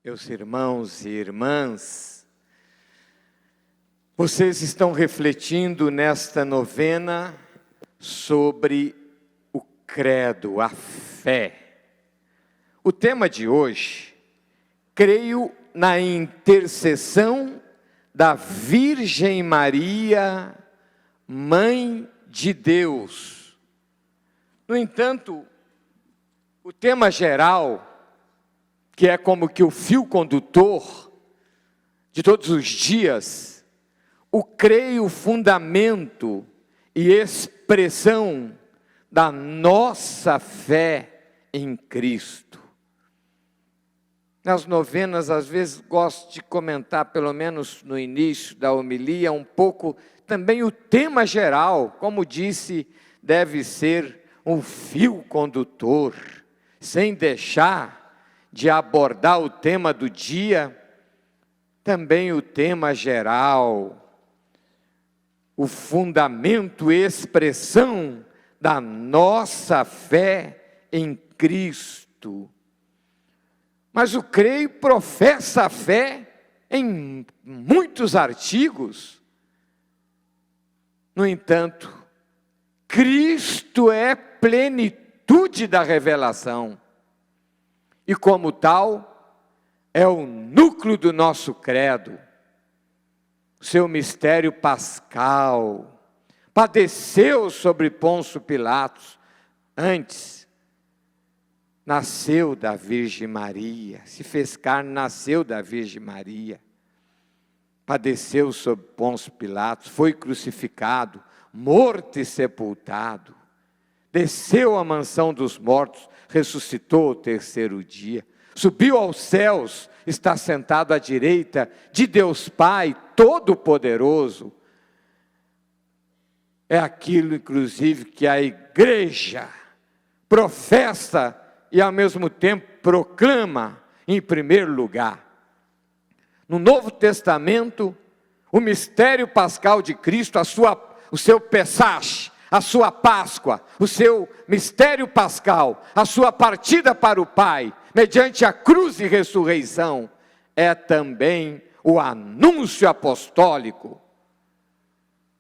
Meus irmãos e irmãs, vocês estão refletindo nesta novena sobre o credo, a fé. O tema de hoje, creio na intercessão da Virgem Maria, Mãe de Deus. No entanto, o tema geral, que é como que o fio condutor de todos os dias, o creio, fundamento e expressão da nossa fé em Cristo. Nas novenas, às vezes, gosto de comentar, pelo menos no início da homilia, um pouco também o tema geral, como disse, deve ser um fio condutor, sem deixar de abordar o tema do dia, também o tema geral, o fundamento e expressão da nossa fé em Cristo. Mas o creio professa a fé em muitos artigos. No entanto, Cristo é plenitude da revelação. E como tal, é o núcleo do nosso credo. Seu mistério pascal, padeceu sobre Pôncio Pilatos, antes, nasceu da Virgem Maria, se fez carne, nasceu da Virgem Maria, padeceu sobre Pôncio Pilatos, foi crucificado, morto e sepultado, desceu à mansão dos mortos, ressuscitou ao terceiro dia, subiu aos céus, está sentado à direita de Deus Pai Todo-Poderoso. É aquilo, inclusive, que a igreja professa e, ao mesmo tempo, proclama em primeiro lugar. No Novo Testamento, o mistério pascal de Cristo, o seu Pessach, a sua Páscoa, o seu mistério pascal, a sua partida para o Pai, mediante a cruz e ressurreição, é também o anúncio apostólico,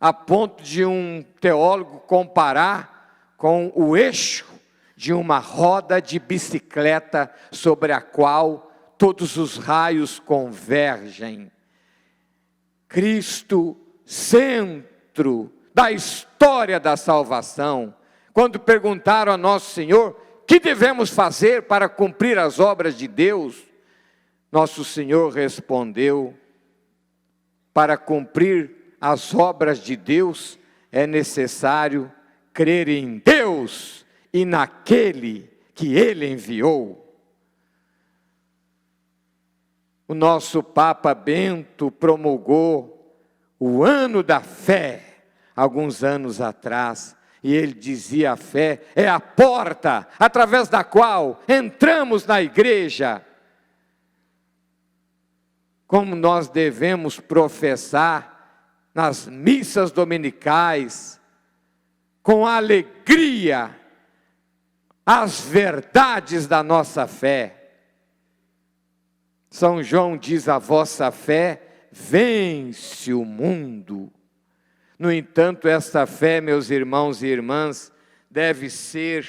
a ponto de um teólogo comparar com o eixo de uma roda de bicicleta sobre a qual todos os raios convergem. Cristo, centro da história da salvação. Quando perguntaram a Nosso Senhor, que devemos fazer para cumprir as obras de Deus? Nosso Senhor respondeu, para cumprir as obras de Deus, é necessário crer em Deus e naquele que Ele enviou. O nosso Papa Bento promulgou o ano da fé, alguns anos atrás, e ele dizia: a fé é a porta através da qual entramos na igreja. Como nós devemos professar nas missas dominicais, com alegria, as verdades da nossa fé. São João diz: a vossa fé vence o mundo. No entanto, essa fé, meus irmãos e irmãs, deve ser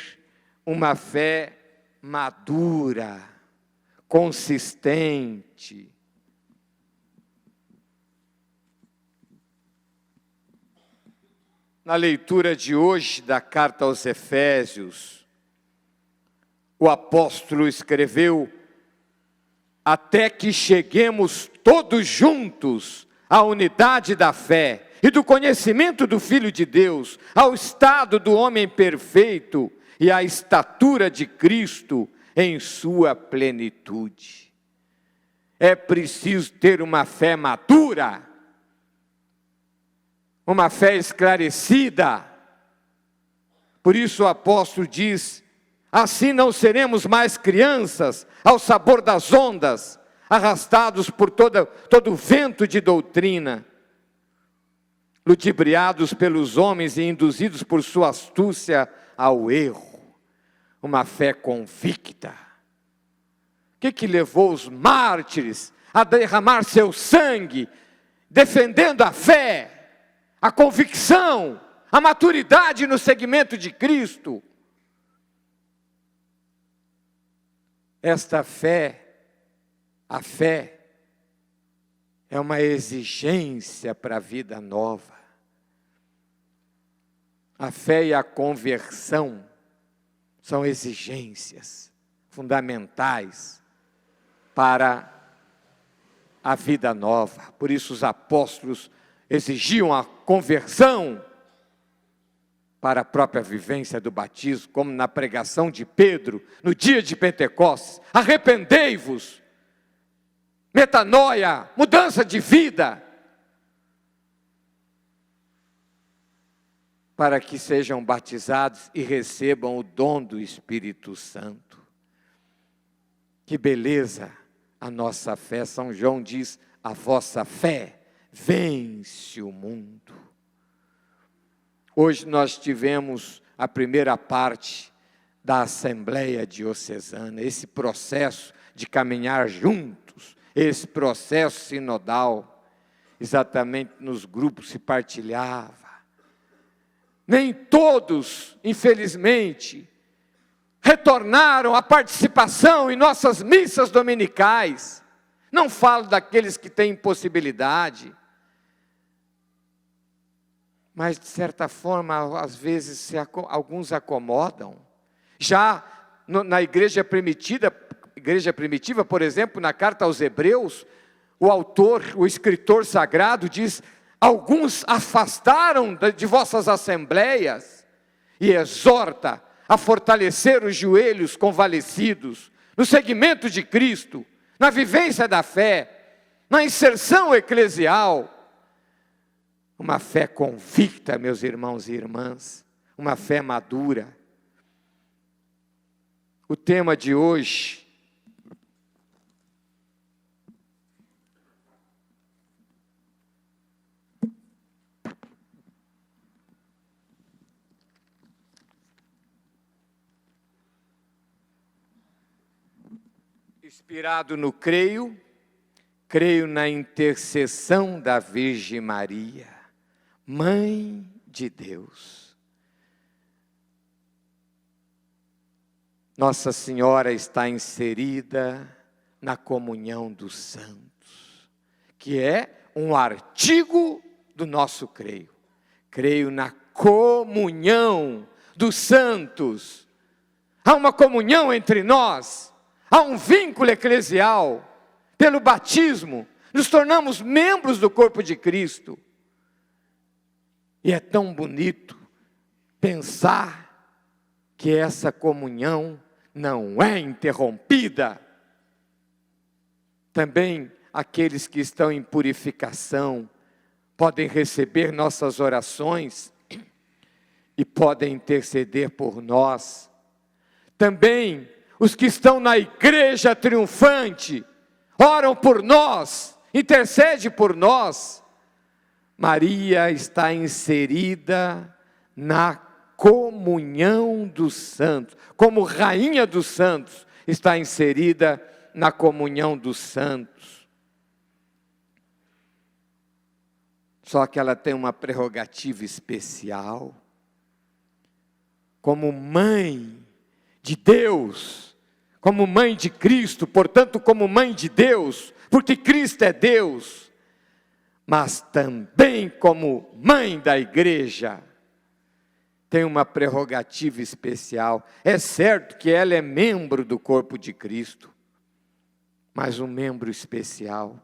uma fé madura, consistente. Na leitura de hoje da carta aos Efésios, o apóstolo escreveu: até que cheguemos todos juntos à unidade da fé e do conhecimento do Filho de Deus, ao estado do homem perfeito e à estatura de Cristo em sua plenitude. É preciso ter uma fé madura, uma fé esclarecida. Por isso o apóstolo diz: assim não seremos mais crianças ao sabor das ondas, arrastados por todo vento de doutrina, ludibriados pelos homens e induzidos por sua astúcia ao erro. Uma fé convicta, que levou os mártires a derramar seu sangue, defendendo a fé, a convicção, a maturidade no seguimento de Cristo? Esta fé, a fé, é uma exigência para a vida nova. A fé e a conversão são exigências fundamentais para a vida nova. Por isso os apóstolos exigiam a conversão para a própria vivência do batismo, como na pregação de Pedro, no dia de Pentecostes: arrependei-vos, metanoia, mudança de vida, para que sejam batizados e recebam o dom do Espírito Santo. Que beleza a nossa fé! São João diz: a vossa fé vence o mundo. Hoje nós tivemos a primeira parte da Assembleia Diocesana, esse processo de caminhar juntos, esse processo sinodal, exatamente nos grupos se partilhava. Nem todos, infelizmente, retornaram à participação em nossas missas dominicais. Não falo daqueles que têm impossibilidade, mas de certa forma, às vezes, alguns acomodam. Já na igreja primitiva, por exemplo, na carta aos Hebreus, o autor, o escritor sagrado diz: alguns afastaram de vossas assembleias, e exorta a fortalecer os joelhos convalescidos, no seguimento de Cristo, na vivência da fé, na inserção eclesial. Uma fé convicta, meus irmãos e irmãs, uma fé madura. O tema de hoje inspirado no creio na intercessão da Virgem Maria, Mãe de Deus. Nossa Senhora está inserida na comunhão dos santos, que é um artigo do nosso creio. Creio na comunhão dos santos. Há uma comunhão entre nós, há um vínculo eclesial. Pelo batismo, nos tornamos membros do corpo de Cristo. E é tão bonito pensar que essa comunhão não é interrompida. Também aqueles que estão em purificação podem receber nossas orações e podem interceder por nós. Também os que estão na igreja triunfante oram por nós, intercede por nós. Maria está inserida na comunhão dos santos, como rainha dos santos, está inserida na comunhão dos santos. Só que ela tem uma prerrogativa especial, como mãe de Deus, como mãe de Cristo, portanto como mãe de Deus, porque Cristo é Deus, mas também como mãe da igreja, tem uma prerrogativa especial. É certo que ela é membro do corpo de Cristo, mas um membro especial.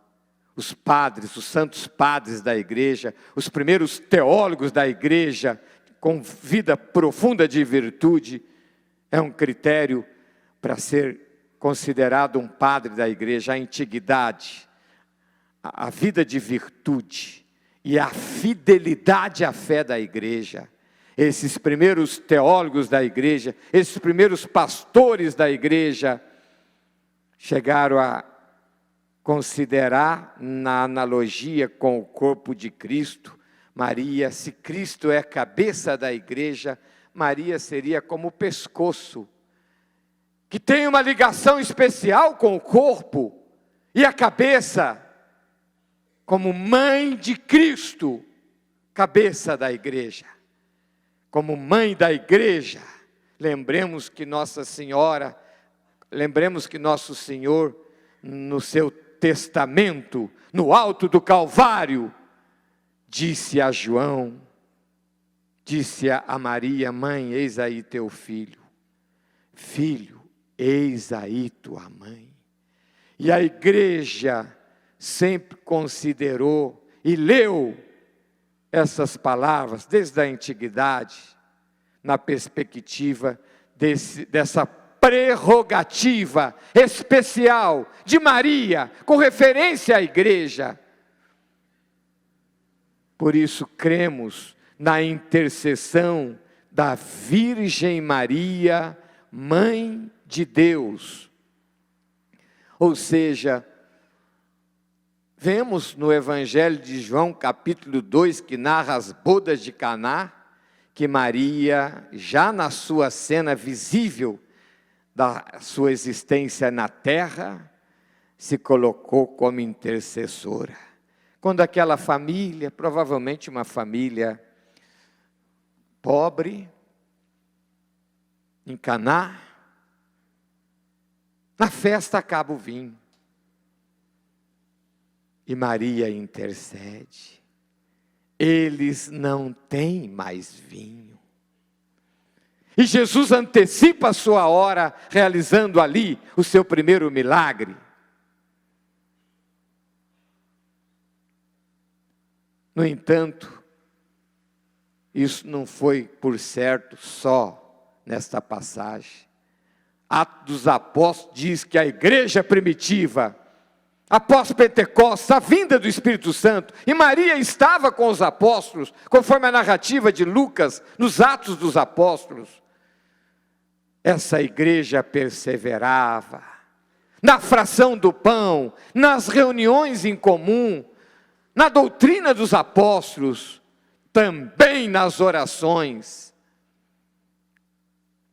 Os padres, os santos padres da igreja, os primeiros teólogos da igreja, com vida profunda de virtude, é um critério para ser considerado um padre da igreja: a antiguidade, a vida de virtude e a fidelidade à fé da igreja. Esses primeiros teólogos da igreja, esses primeiros pastores da igreja, chegaram a considerar, na analogia com o corpo de Cristo, Maria, se Cristo é a cabeça da igreja, Maria seria como o pescoço. que tem uma ligação especial com o corpo e a cabeça, como mãe de Cristo, cabeça da igreja. Como mãe da igreja, lembremos que Nossa Senhora, lembremos que Nosso Senhor, no seu testamento, no alto do Calvário, disse a João, disse a Maria: mãe, eis aí teu filho. Filho, eis aí tua mãe. E a igreja sempre considerou e leu essas palavras desde a antiguidade, na perspectiva dessa prerrogativa especial de Maria, com referência à igreja. Por isso cremos na intercessão da Virgem Maria, Mãe de Deus. Ou seja, vemos no Evangelho de João, capítulo 2, que narra as bodas de Caná, que Maria, já na sua cena visível da sua existência na terra, se colocou como intercessora. Quando aquela família, provavelmente uma família pobre, em Caná, na festa acaba o vinho. E Maria intercede. Eles não têm mais vinho. E Jesus antecipa a sua hora, realizando ali o seu primeiro milagre. No entanto, isso não foi por certo só nesta passagem. Atos dos Apóstolos diz que a igreja primitiva, após Pentecostes, a vinda do Espírito Santo, e Maria estava com os apóstolos, conforme a narrativa de Lucas, nos Atos dos Apóstolos. Essa igreja perseverava na fração do pão, nas reuniões em comum, na doutrina dos apóstolos, também nas orações.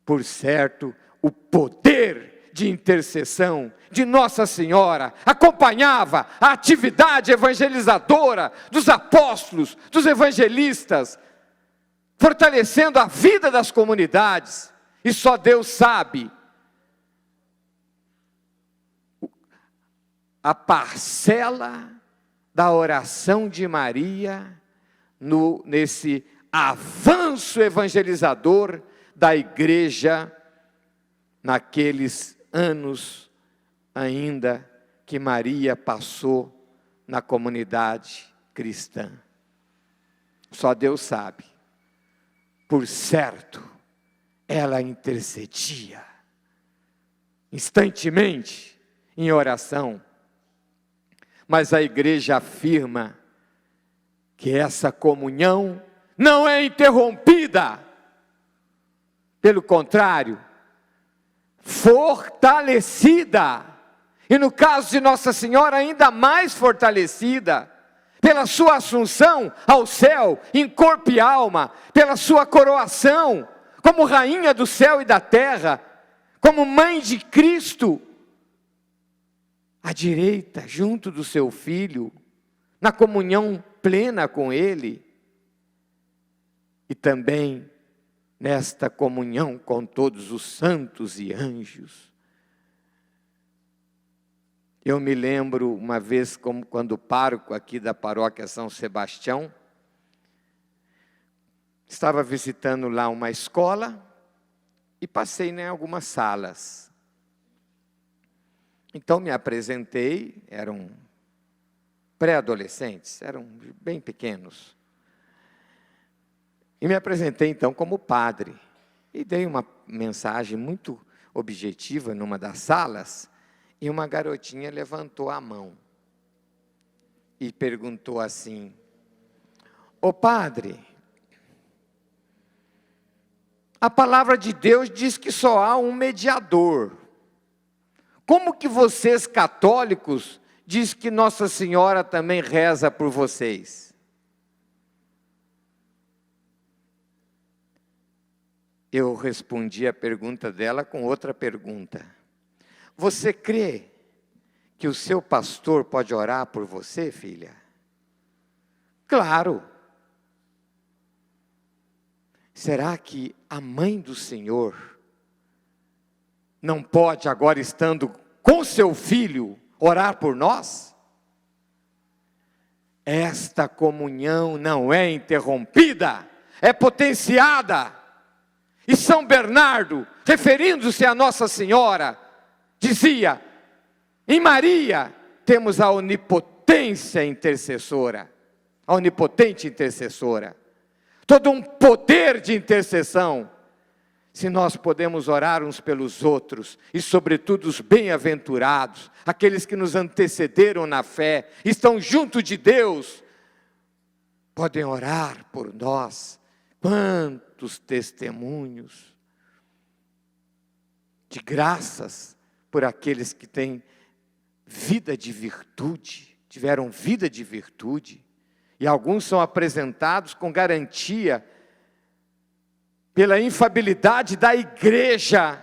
Por certo, o poder de intercessão de Nossa Senhora acompanhava a atividade evangelizadora dos apóstolos, dos evangelistas, fortalecendo a vida das comunidades. E só Deus sabe a parcela da oração de Maria nesse avanço evangelizador da igreja naqueles anos ainda que Maria passou na comunidade cristã. Só Deus sabe. Por certo, ela intercedia instantemente em oração. Mas a igreja afirma que essa comunhão não é interrompida. Pelo contrário, fortalecida. E no caso de Nossa Senhora, ainda mais fortalecida. Pela sua assunção ao céu, em corpo e alma. Pela sua coroação, como rainha do céu e da terra. Como mãe de Cristo. À direita, junto do seu Filho, na comunhão plena com Ele, e também nesta comunhão com todos os santos e anjos. Eu me lembro uma vez, quando pároco aqui da paróquia São Sebastião, estava visitando lá uma escola e passei em algumas salas. Então me apresentei, eram pré-adolescentes, eram bem pequenos. E me apresentei então como padre. E dei uma mensagem muito objetiva numa das salas, e uma garotinha levantou a mão e perguntou assim: ô padre, a palavra de Deus diz que só há um mediador. Como que vocês católicos dizem que Nossa Senhora também reza por vocês? eu respondi a pergunta dela com outra pergunta. Você crê que o seu pastor pode orar por você, filha? Claro. Será que a mãe do Senhor não pode, agora estando com seu filho, orar por nós? Esta comunhão não é interrompida, é potenciada. E São Bernardo, referindo-se a Nossa Senhora, dizia: em Maria temos a onipotência intercessora, a onipotente intercessora, todo um poder de intercessão. Se nós podemos orar uns pelos outros, e sobretudo os bem-aventurados, aqueles que nos antecederam na fé, estão junto de Deus, podem orar por nós. Quantos testemunhos de graças por aqueles que têm vida de virtude, tiveram vida de virtude, e alguns são apresentados com garantia pela infalibilidade da igreja,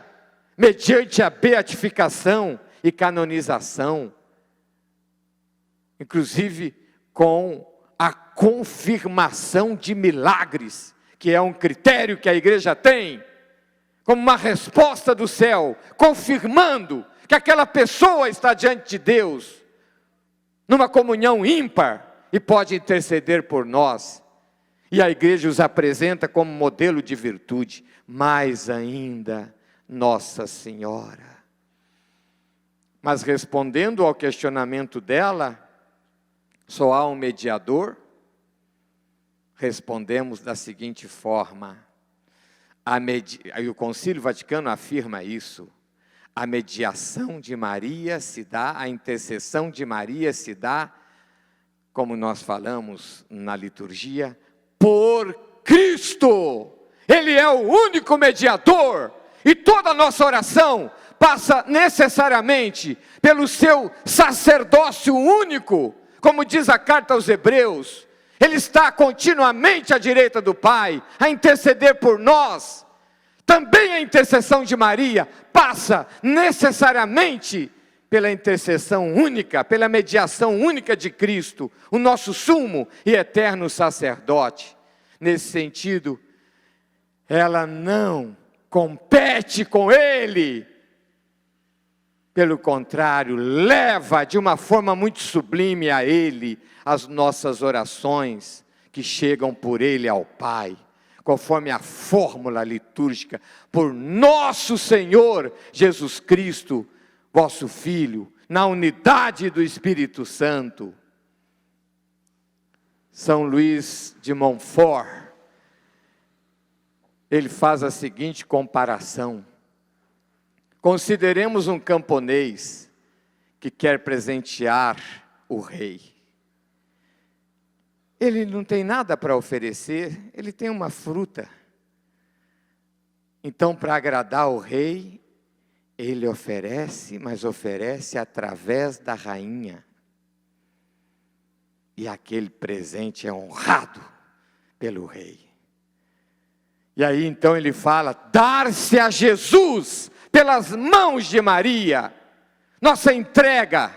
mediante a beatificação e canonização, inclusive com a confirmação de milagres, que é um critério que a igreja tem, como uma resposta do céu, confirmando que aquela pessoa está diante de Deus, numa comunhão ímpar, e pode interceder por nós. E a igreja os apresenta como modelo de virtude, mais ainda Nossa Senhora. Mas respondendo ao questionamento dela, só há um mediador? Respondemos da seguinte forma, e o Concílio Vaticano afirma isso: a mediação de Maria se dá, a intercessão de Maria se dá, como nós falamos na liturgia, por Cristo. Ele é o único mediador, e toda a nossa oração passa necessariamente pelo seu sacerdócio único, como diz a carta aos Hebreus. Ele está continuamente à direita do Pai, a interceder por nós. Também a intercessão de Maria passa necessariamente pela intercessão única, pela mediação única de Cristo, o nosso sumo e eterno sacerdote. Nesse sentido, ela não compete com Ele. Pelo contrário, leva de uma forma muito sublime a Ele as nossas orações, que chegam por Ele ao Pai, conforme a fórmula litúrgica, por nosso Senhor Jesus Cristo, vosso Filho, na unidade do Espírito Santo. São Luís de Montfort, ele faz a seguinte comparação: consideremos um camponês que quer presentear o rei. Ele não tem nada para oferecer, ele tem uma fruta. Então, para agradar o rei, ele oferece, mas oferece através da rainha. E aquele presente é honrado pelo rei. E aí então ele fala: dar-se a Jesus pelas mãos de Maria. Nossa entrega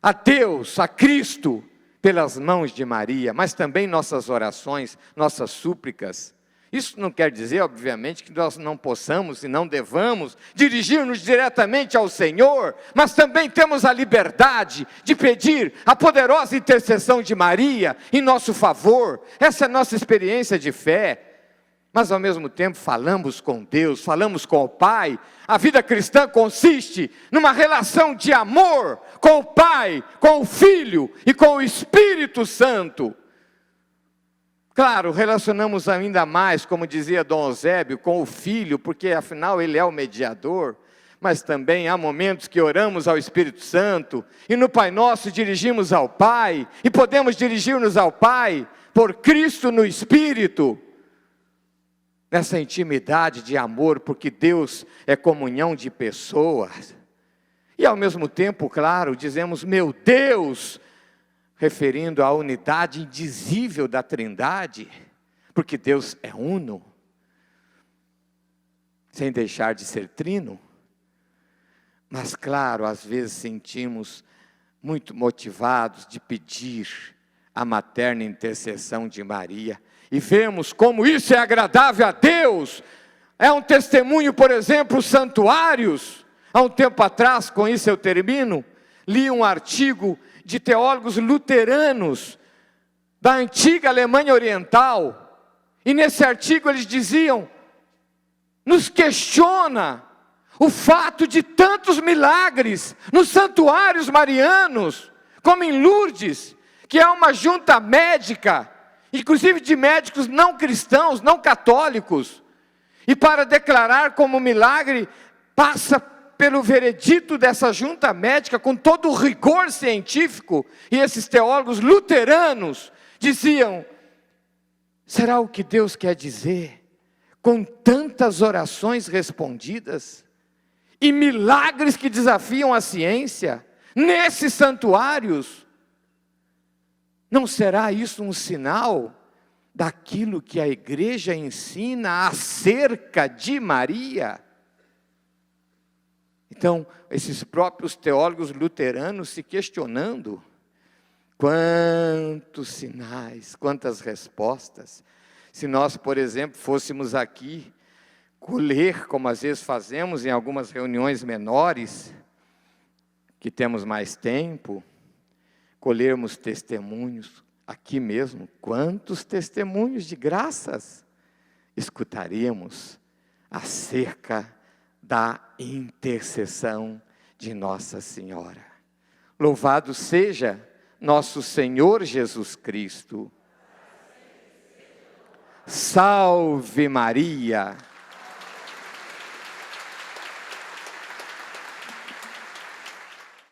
a Deus, a Cristo, pelas mãos de Maria, mas também nossas orações, nossas súplicas. Isso não quer dizer, obviamente, que nós não possamos e não devamos dirigir-nos diretamente ao Senhor, mas também temos a liberdade de pedir a poderosa intercessão de Maria em nosso favor. Essa é a nossa experiência de fé. Mas ao mesmo tempo falamos com Deus, falamos com o Pai. A vida cristã consiste numa relação de amor com o Pai, com o Filho e com o Espírito Santo. Claro, relacionamos ainda mais, como dizia Dom Eusébio, com o Filho, porque afinal ele é o mediador. Mas também há momentos que oramos ao Espírito Santo, e no Pai Nosso dirigimos ao Pai, e podemos dirigir-nos ao Pai por Cristo no Espírito. Nessa intimidade de amor, porque Deus é comunhão de pessoas. E ao mesmo tempo, claro, dizemos meu Deus, referindo à unidade indizível da Trindade, porque Deus é uno. sem deixar de ser trino. Mas claro, às vezes sentimos muito motivados de pedir a materna intercessão de Maria. E vemos como isso é agradável a Deus. É um testemunho, por exemplo, os santuários. Há um tempo atrás, com isso eu termino, li um artigo de teólogos luteranos da antiga Alemanha Oriental. E nesse artigo eles diziam, nos questiona o fato de tantos milagres nos santuários marianos, como em Lourdes, que é uma junta médica, inclusive de médicos não cristãos, não católicos, e para declarar como milagre, passa pelo veredito dessa junta médica, com todo o rigor científico, e esses teólogos luteranos diziam, será o que Deus quer dizer, com tantas orações respondidas, e milagres que desafiam a ciência, nesses santuários? Não será isso um sinal daquilo que a igreja ensina acerca de Maria? Então, esses próprios teólogos luteranos se questionando, quantos sinais, quantas respostas. Se nós, por exemplo, fôssemos aqui colher, como às vezes fazemos em algumas reuniões menores, que temos mais tempo, colhermos testemunhos, aqui mesmo, quantos testemunhos de graças escutaríamos acerca da intercessão de Nossa Senhora. Louvado seja nosso Senhor Jesus Cristo. Salve Maria!